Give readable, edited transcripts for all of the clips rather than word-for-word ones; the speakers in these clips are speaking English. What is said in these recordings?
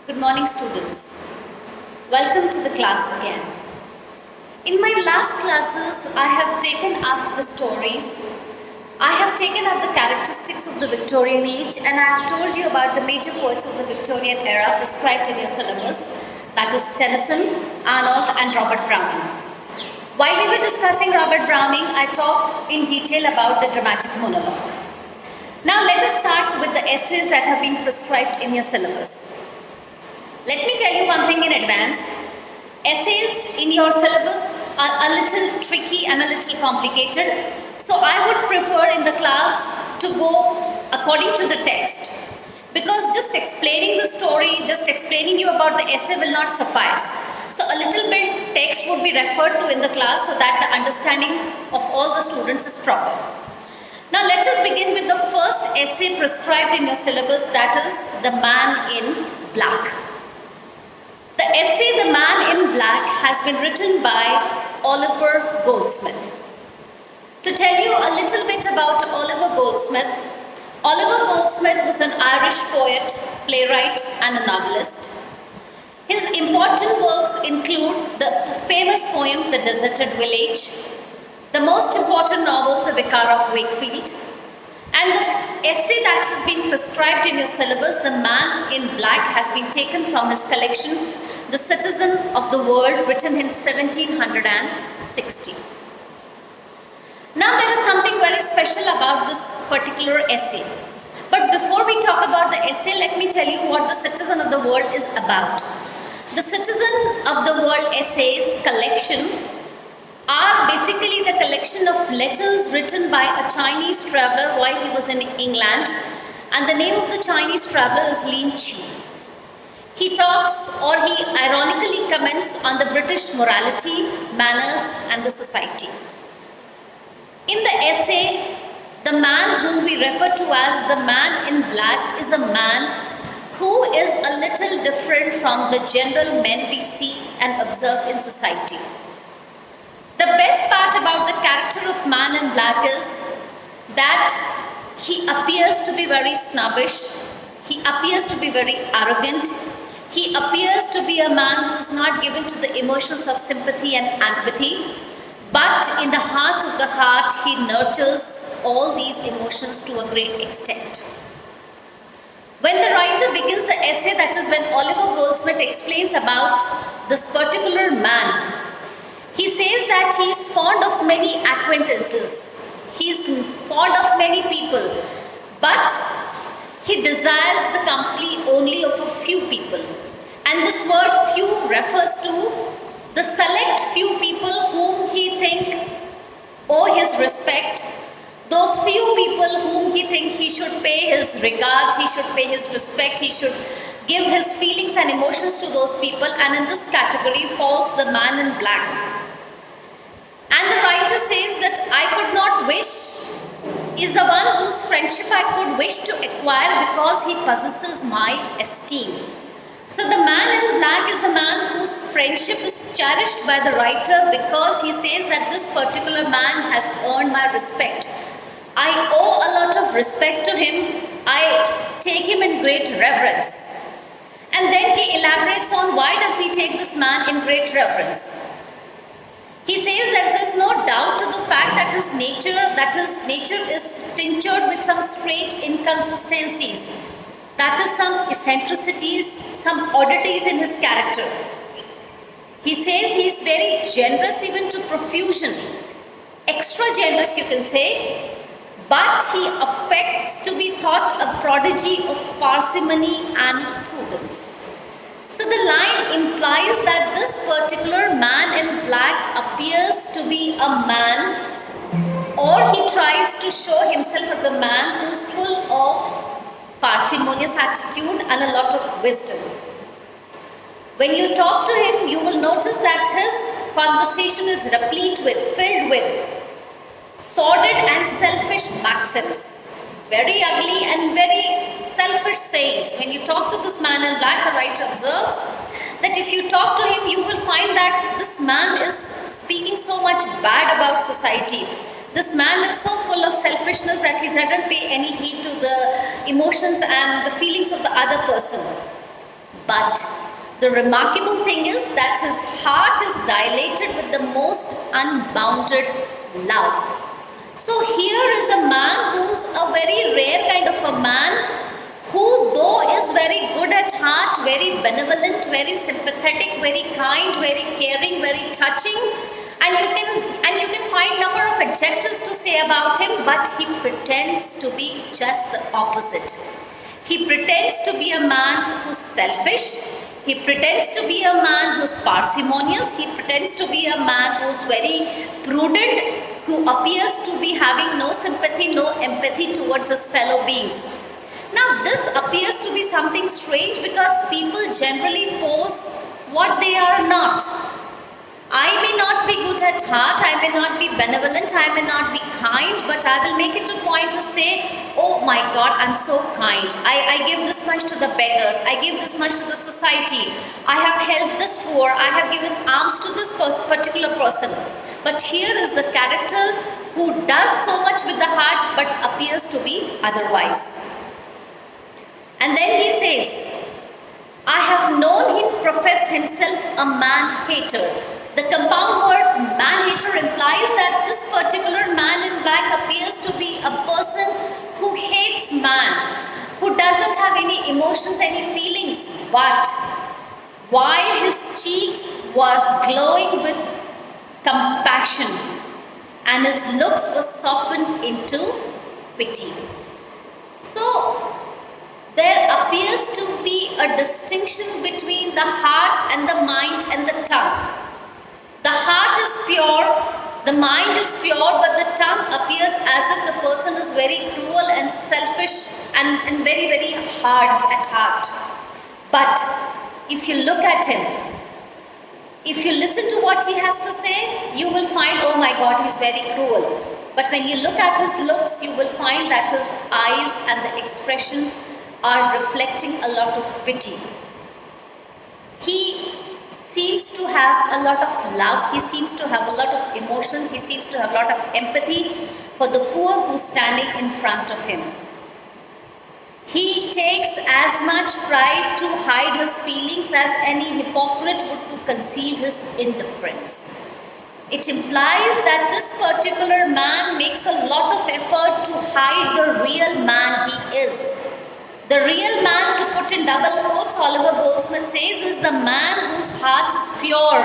Good morning, students. Welcome to the class again. In my last classes, I have taken up the stories. I have taken up the characteristics of the Victorian age, and I have told you about the major poets of the Victorian era prescribed in your syllabus, that is Tennyson, Arnold, and Robert Browning. While we were discussing Robert Browning, I talked in detail about the dramatic monologue. Now let us start with the essays that have been prescribed in your syllabus. Let me tell you one thing in advance. Essays in your syllabus are a little tricky and a little complicated. So I would prefer in the class to go according to the text. Because just explaining the story, just explaining you about the essay will not suffice. So a little bit text would be referred to in the class so that the understanding of all the students is proper. Now let us begin with the first essay prescribed in your syllabus, that is The Man in Black. The essay The Man in Black has been written by Oliver Goldsmith. To tell you a little bit about Oliver Goldsmith was an Irish poet, playwright, and a novelist. His important works include the famous poem The Deserted Village, the most important novel The Vicar of Wakefield, and the essay that has been prescribed in your syllabus, The Man in Black, has been taken from his collection, The Citizen of the World, written in 1760. Now there is something very special about this particular essay. But before we talk about the essay, let me tell you what The Citizen of the World is about. The Citizen of the World essays collection are basically the collection of letters written by a Chinese traveler while he was in England, and the name of the Chinese traveler is Lin Chi. He talks, or he ironically comments on the British morality, manners, and the society. In the essay, the man whom we refer to as the Man in Black is a man who is a little different from the general men we see and observe in society. The best part about the character of Man in Black is that he appears to be very snobbish, he appears to be very arrogant, he appears to be a man who is not given to the emotions of sympathy and empathy, but in the heart of the heart, he nurtures all these emotions to a great extent. When the writer begins the essay, that is when Oliver Goldsmith explains about this particular man, he says that he is fond of many acquaintances, he is fond of many people, but he desires the company only of a few people. And this word few refers to the select few people whom he think owe his respect, those few people whom he think he should pay his regards, he should pay his respect, he should give his feelings and emotions to those people, and in this category falls the Man in Black. And the writer says that I could not wish is the one whose friendship I could wish to acquire because he possesses my esteem. So the Man in Black is a man whose friendship is cherished by the writer because he says that this particular man has earned my respect. I owe a lot of respect to him. I take him in great reverence. And then he elaborates on why does he take this man in great reverence. He says that there is no doubt to the fact that his nature is tinctured with some strange inconsistencies. That is some eccentricities, some oddities in his character. He says he is very generous even to profusion, extra generous you can say, but he affects to be thought a prodigy of parsimony and prudence. So the line implies that this particular Man in Black appears to be a man, or he tries to show himself as a man who is full of parsimonious attitude and a lot of wisdom. When you talk to him, you will notice that his conversation is filled with sordid and selfish maxims, very ugly and very selfish sayings. When you talk to this Man in Black, the writer observes that if you talk to him, you will find that this man is speaking so much bad about society. This man is so full of selfishness that he doesn't pay any heed to the emotions and the feelings of the other person. But the remarkable thing is that his heart is dilated with the most unbounded love. So here is a man who's a very rare kind of a man who though is very good at heart, very benevolent, very sympathetic, very kind, very caring, very touching, and you can find number of adjectives to say about him, but he pretends to be just the opposite. He pretends to be a man who's selfish. He pretends to be a man who's parsimonious. He pretends to be a man who's very prudent, who appears to be having no sympathy, no empathy towards his fellow beings. Now, this appears to be something strange because people generally pose what they are not. I may not be good at heart, I may not be benevolent, I may not be kind, but I will make it a point to say, oh my God, I'm so kind. I give this much to the beggars, I give this much to the society, I have helped this poor, I have given alms to this particular person. But here is the character who does so much with the heart but appears to be otherwise. And then he says, I have known him profess himself a man-hater. The compound word man-hater implies that this particular man in black appears to be a person who hates man, who doesn't have any emotions, any feelings. But while his cheeks was glowing with compassion and his looks were softened into pity. So, there appears to be a distinction between the heart and the mind and the tongue. The heart is pure, the mind is pure, but the tongue appears as if the person is very cruel and selfish and very, very hard at heart. But if you look at him, if you listen to what he has to say, you will find, oh my God, he's very cruel. But when you look at his looks, you will find that his eyes and the expression are reflecting a lot of pity. He seems to have a lot of love, he seems to have a lot of emotions, he seems to have a lot of empathy for the poor who's standing in front of him. He takes as much pride to hide his feelings as any hypocrite would to conceal his indifference. It implies that this particular man makes a lot of effort to hide the real man he is. The real man, to put in double quotes, Oliver Goldsmith says, is the man whose heart is pure,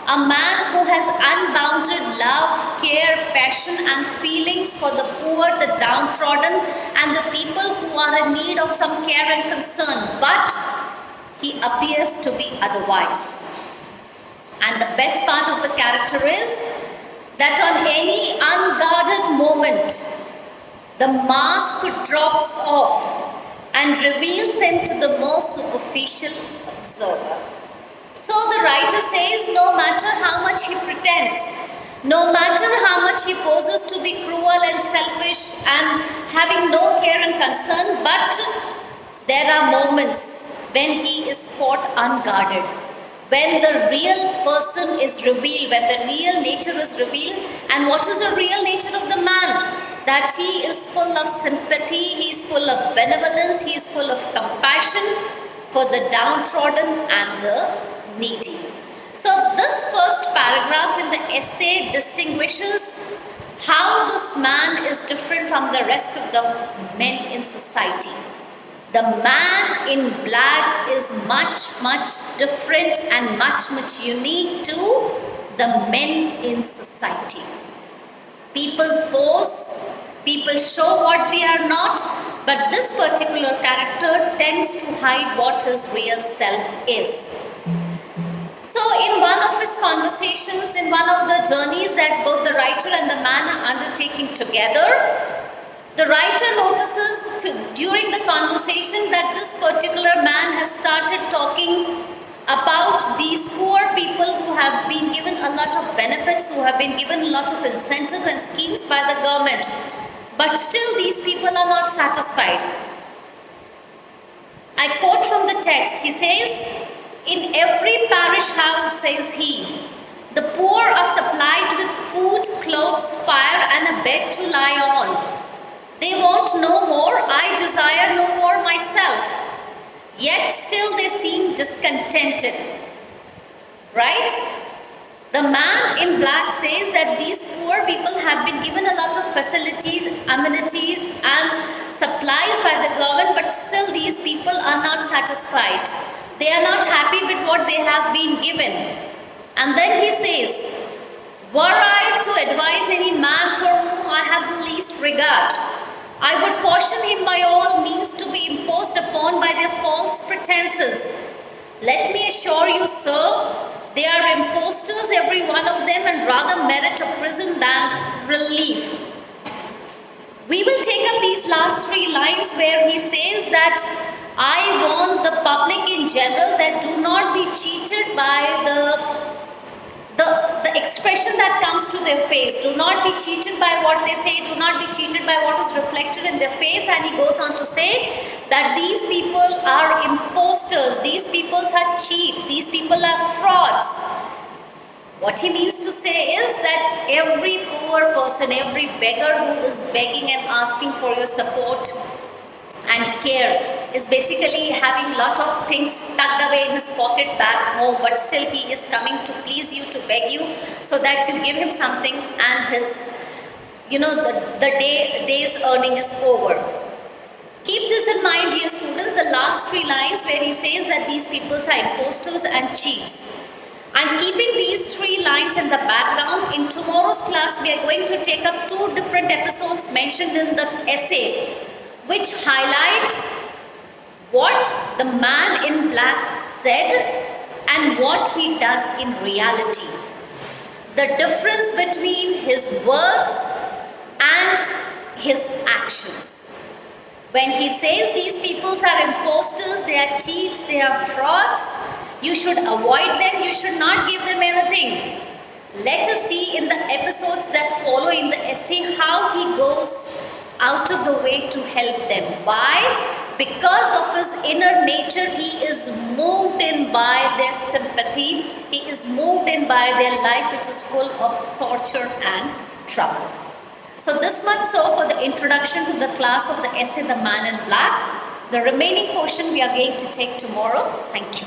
a man who has unbounded love, care, passion and feelings for the poor, the downtrodden and the people who are in need of some care and concern. But he appears to be otherwise. And the best part of the character is that on any unguarded moment, the mask drops off and reveals him to the most superficial observer. So the writer says, no matter how much he pretends, no matter how much he poses to be cruel and selfish and having no care and concern, but there are moments when he is caught unguarded, when the real person is revealed, when the real nature is revealed. And what is the real nature of the man? That he is full of sympathy, he is full of benevolence, he is full of compassion for the downtrodden and the needy. So this first paragraph in the essay distinguishes how this man is different from the rest of the men in society. The man in black is much, much different and much, much unique to the men in society. People pose, people show what they are not, but this particular character tends to hide what his real self is. So in one of his conversations, in one of the journeys that both the writer and the man are undertaking together, the writer notices during the conversation that this particular man has started talking about these poor people who have been given a lot of benefits, who have been given a lot of incentives and schemes by the government. But still these people are not satisfied. I quote from the text, he says, in every parish house, says he, the poor are supplied with food, clothes, fire and a bed to lie on. They want no more, I desire no more myself. yet still they seem discontented. Right? The man in black says that these poor people have been given a lot of facilities, amenities, and supplies by the government, but still these people are not satisfied. They are not happy with what they have been given. And then he says, were I to advise any man for whom I have the least regard, I would caution him by all means to be imposed upon by their false pretenses. Let me assure you, sir, they are impostors, every one of them, and rather merit a prison than relief. We will take up these last 3 lines where he says that I warn the public in general that do not be cheated by the expression that comes to their face. Do not be cheated by what they say. Do not be cheated by what is reflected in their face. And he goes on to say that these people are imposters. These people are cheat. These people are frauds. What he means to say is that every poor person, every beggar who is begging and asking for your support and care is basically having a lot of things tucked away in his pocket back home, but still he is coming to please you, to beg you, so that you give him something and his, the day's earning is over. Keep this in mind, dear students, the last 3 lines where he says that these people are impostors and cheats. And keeping these 3 lines in the background, in tomorrow's class we are going to take up 2 different episodes mentioned in the essay, which highlight what the man in black said and what he does in reality. The difference between his words and his actions. When he says these people are imposters, they are cheats, they are frauds, you should avoid them, you should not give them anything. Let us see in the episodes that follow in the essay how he goes out of the way to help them. Why? Because of his inner nature, he is moved in by their sympathy. He is moved in by their life, which is full of torture and trouble. So this much so for the introduction to the class of the essay, The Man in Black. The remaining portion we are going to take tomorrow. Thank you.